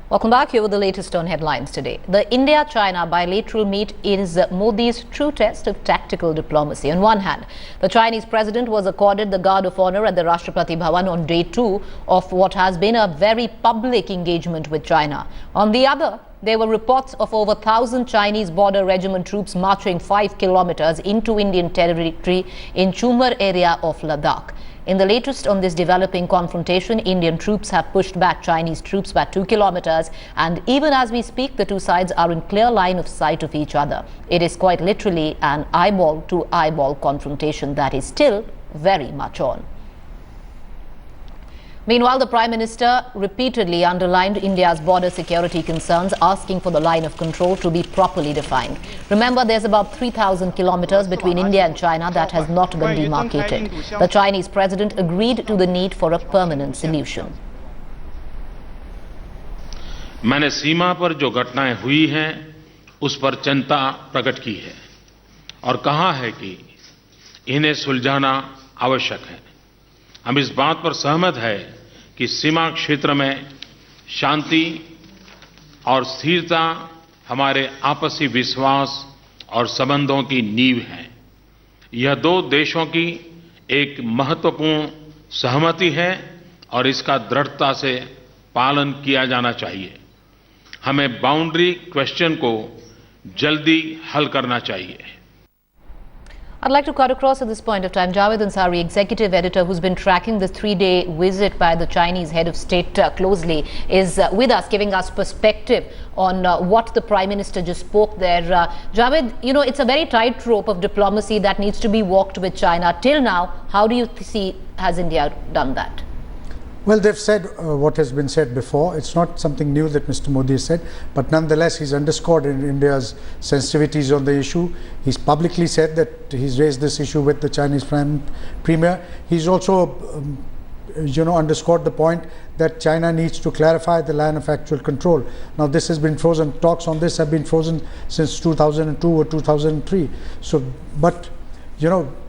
Welcome back. Here with the latest on headlines today. The India-China bilateral meet is Modi's true test of tactical diplomacy. On one hand, the Chinese president was accorded the Guard of Honor at the Rashtrapati Bhavan on day 2 of what has been a very public engagement with China. On the other, there were reports of over 1,000 Chinese border regiment troops marching 5 kilometers into Indian territory in Chumur area of Ladakh. In the latest on this developing confrontation, Indian troops have pushed back Chinese troops by 2 kilometers, and even as we speak, the two sides are in clear line of sight of each other. It is quite literally an eyeball-to-eyeball confrontation that is still very much on. Meanwhile, the Prime Minister repeatedly underlined India's border security concerns, asking for the line of control to be properly defined. Remember, there's about 3,000 kilometers between India and China that has not been demarcated. The Chinese president agreed to the need for a permanent solution. मैंने सीमा पर जो घटनाएं हुई हैं उस पर चिंता प्रकट की है और कहा है कि इन्हें सुलझाना आवश्यक है। हम इस बात पर सहमत है कि सीमा क्षेत्र में शांति और स्थिरता हमारे आपसी विश्वास और संबंधों की नींव है। यह दो देशों की एक महत्वपूर्ण सहमति है और इसका दृढ़ता से पालन किया जाना चाहिए। हमें बाउंड्री क्वेश्चन को जल्दी हल करना चाहिए। I'd like to cut across at this point of time. Javed Ansari, executive editor, who's been tracking this 3-day visit by the Chinese head of state closely, is with us, giving us perspective on what the Prime Minister just spoke there. Javed, you know, it's a very tight rope of diplomacy that needs to be walked with China. Till now, how do you see, has India done that? Well, they've said what has been said before. It's not something new that Mr. Modi has said, but nonetheless, he's underscored in India's sensitivities on the issue. He's publicly said that he's raised this issue with the Chinese Premier. He's also, underscored the point that China needs to clarify the line of actual control. Now, this has been frozen. Talks on this have been frozen since 2002 or 2003. So, but,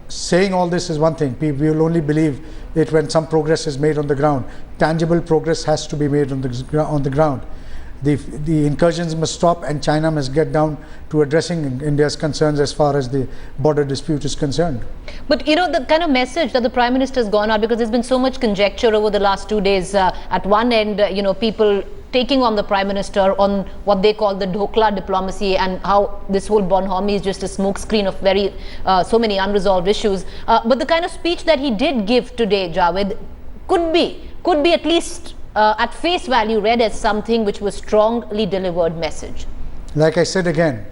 saying all this is one thing. We will only believe it when some progress is made on the ground. Tangible progress has to be made on the ground. The incursions must stop, and China must get down to addressing India's concerns as far as the border dispute is concerned. But the kind of message that the Prime Minister has gone out, because there's been so much conjecture over the last 2 days. At one end, people taking on the Prime Minister on what they call the Dhokla diplomacy and how this whole Bonhomie is just a smokescreen of so many unresolved issues. But the kind of speech that he did give today, Javed, could be at least at face value read as something which was strongly delivered message. Like I said again,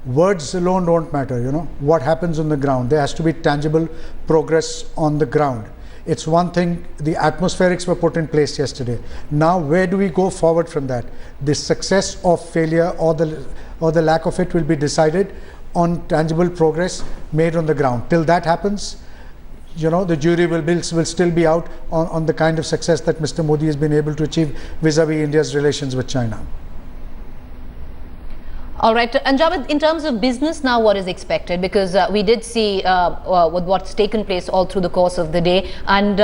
words alone don't matter, what happens on the ground. There has to be tangible progress on the ground. It's one thing, the atmospherics were put in place yesterday. Now, where do we go forward from that? The success or failure or the lack of it will be decided on tangible progress made on the ground. Till that happens, the jury will still be out on the kind of success that Mr. Modi has been able to achieve vis-a-vis India's relations with China. All right. And Javed, in terms of business now, what is expected? Because we did see what's taken place all through the course of the day. And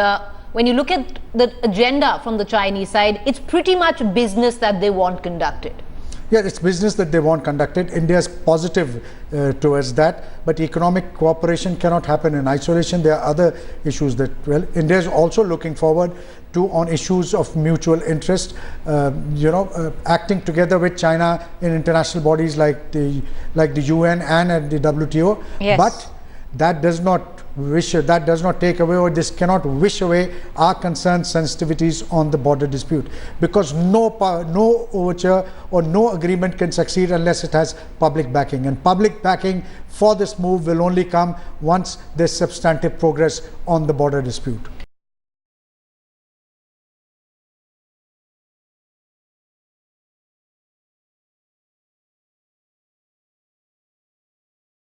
when you look at the agenda from the Chinese side, it's pretty much business that they want conducted. Yeah, it's business that they want conducted. India is positive towards that, but economic cooperation cannot happen in isolation. There are other issues that, India is also looking forward to on issues of mutual interest, acting together with China in international bodies like the UN and at the WTO. Yes. But that does not take away, or this cannot wish away our concerns, sensitivities on the border dispute, because no overture or no agreement can succeed unless it has public backing, and public backing for this move will only come once there's substantive progress on the border dispute.